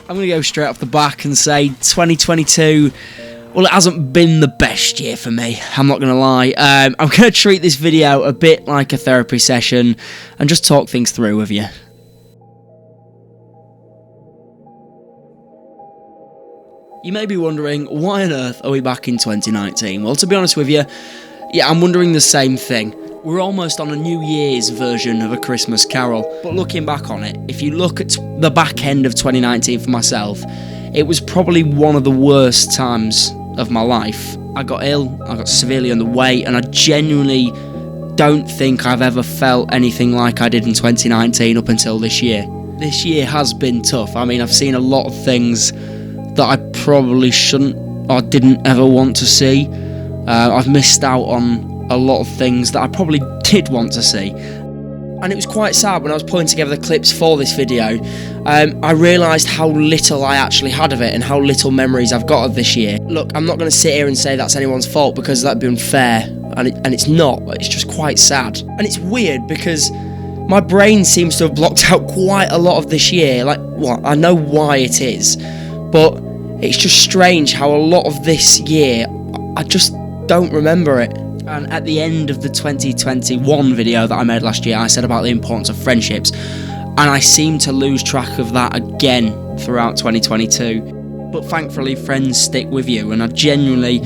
I'm going to go straight off the back and say 2022, well, it hasn't been the best year for me, I'm not going to lie. I'm going to treat this video a bit like a therapy session and just talk things through with you. You may be wondering, why on earth are we back in 2019? Well, to be honest with you, yeah, I'm wondering the same thing. We're almost on a New Year's version of A Christmas Carol, but looking back on it, if you look at the back end of 2019 for myself, it was probably one of the worst times of my life. I got ill, I got severely underweight, and I genuinely don't think I've ever felt anything like I did in 2019 up until this year. This year has been tough. I mean, I've seen a lot of things that I probably shouldn't or didn't ever want to see. I've missed out on a lot of things that I probably did want to see. And it was quite sad when I was pulling together the clips for this video. I realised how little I actually had of it and how little memories I've got of this year. Look, I'm not going to sit here and say that's anyone's fault because that'd be unfair, and it's not. It's just quite sad. And it's weird because my brain seems to have blocked out quite a lot of this year. Like, well, I know why it is, but it's just strange how a lot of this year, I just don't remember it. And at the end of the 2021 video that I made last year, I said about the importance of friendships, and I seem to lose track of that again throughout 2022. But thankfully, friends stick with you, and I genuinely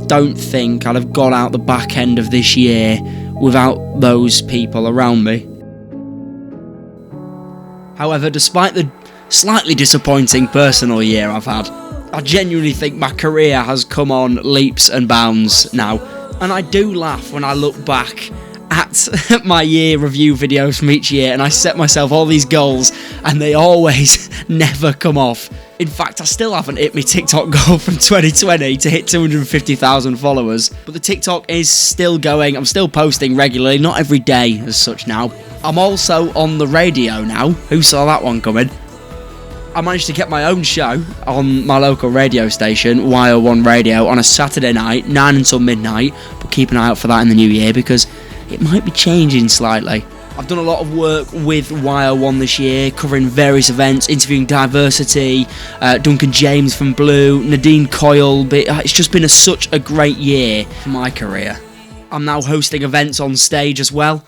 don't think I'd have got out the back end of this year without those people around me. However, despite the slightly disappointing personal year I've had, I genuinely think my career has come on leaps and bounds now. And I do laugh when I look back at my year review videos from each year and I set myself all these goals and they always never come off. In fact, I still haven't hit my TikTok goal from 2020 to hit 250,000 followers. But the TikTok is still going, I'm still posting regularly, not every day as such now. I'm also on the radio now. Who saw that one coming? I managed to get my own show on my local radio station, YO1 Radio, on a Saturday night, 9 until midnight, but keep an eye out for that in the new year because it might be changing slightly. I've done a lot of work with YO1 this year, covering various events, interviewing Diversity, Duncan James from Blue, Nadine Coyle, but it's just been such a great year for my career. I'm now hosting events on stage as well.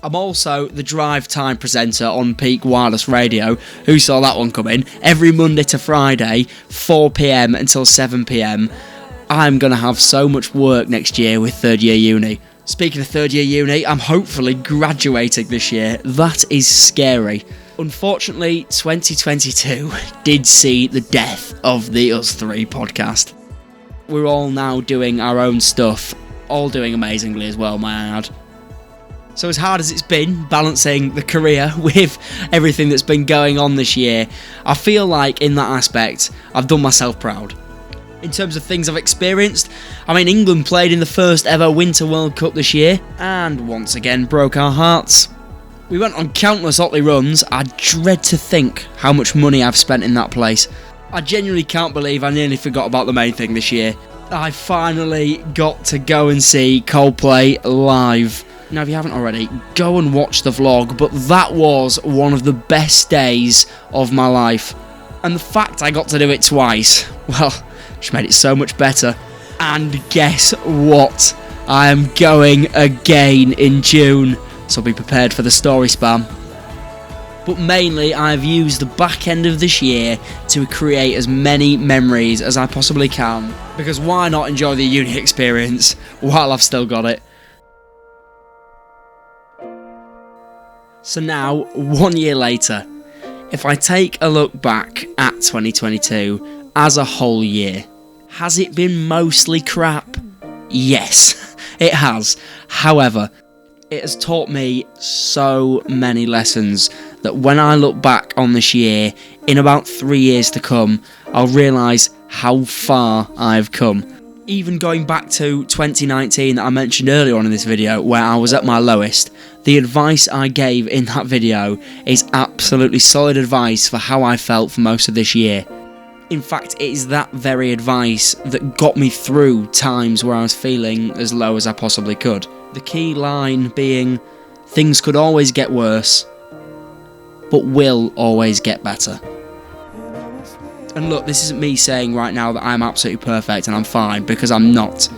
I'm also the drive time presenter on Peak Wireless Radio. Who saw that one coming? Every Monday to Friday, 4 PM until 7 PM. I'm going to have so much work next year with third year uni. Speaking of third year uni, I'm hopefully graduating this year. That is scary. Unfortunately, 2022 did see the death of the Us 3 podcast. We're all now doing our own stuff, all doing amazingly as well, may I add. So as hard as it's been balancing the career with everything that's been going on this year, I feel like in that aspect, I've done myself proud. In terms of things I've experienced, I mean, England played in the first ever Winter World Cup this year, and once again broke our hearts. We went on countless Otley runs. I dread to think how much money I've spent in that place. I genuinely can't believe I nearly forgot about the main thing this year. I finally got to go and see Coldplay live. Now, if you haven't already, go and watch the vlog, but that was one of the best days of my life. And the fact I got to do it twice, well, just made it so much better. And guess what? I am going again in June, so be prepared for the story spam. But mainly, I've used the back end of this year to create as many memories as I possibly can, because why not enjoy the uni experience while I've still got it? So now, 1 year later, if I take a look back at 2022 as a whole year, has it been mostly crap? Yes, it has. However, it has taught me so many lessons that when I look back on this year, in about 3 years to come, I'll realise how far I've come. Even going back to 2019 that I mentioned earlier on in this video, where I was at my lowest, the advice I gave in that video is absolutely solid advice for how I felt for most of this year. In fact, it is that very advice that got me through times where I was feeling as low as I possibly could. The key line being, things could always get worse, but will always get better. And look, this isn't me saying right now that I'm absolutely perfect and I'm fine, because I'm not.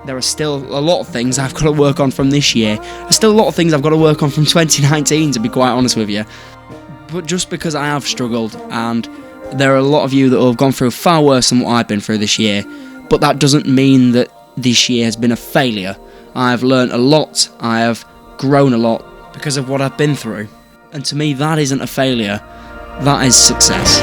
There are still a lot of things I've got to work on from this year. There's still a lot of things I've got to work on from 2019, to be quite honest with you. But just because I have struggled, and there are a lot of you that have gone through far worse than what I've been through this year, but that doesn't mean that this year has been a failure. I have learnt a lot, I have grown a lot because of what I've been through. And to me, that isn't a failure, that is success.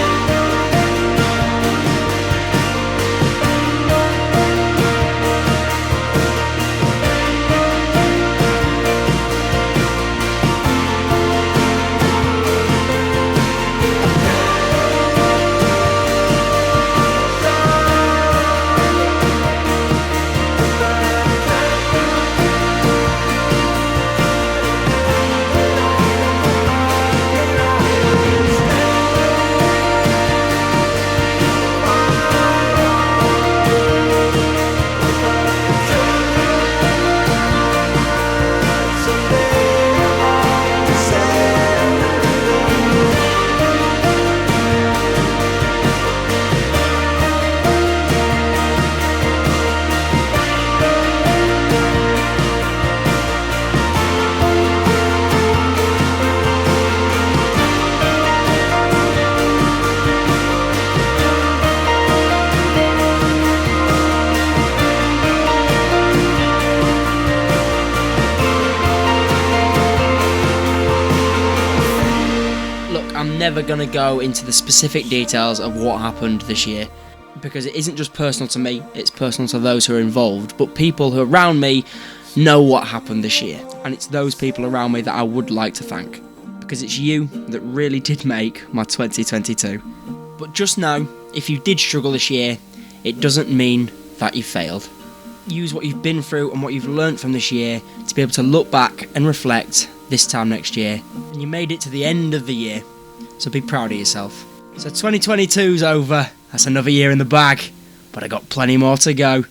I'm never going to go into the specific details of what happened this year, because it isn't just personal to me, it's personal to those who are involved, but people who are around me know what happened this year, and it's those people around me that I would like to thank, because it's you that really did make my 2022. But just know, if you did struggle this year, it doesn't mean that you failed. Use what you've been through and what you've learnt from this year to be able to look back and reflect this time next year, and you made it to the end of the year. So be proud of yourself. So 2022's over. That's another year in the bag, but I got plenty more to go.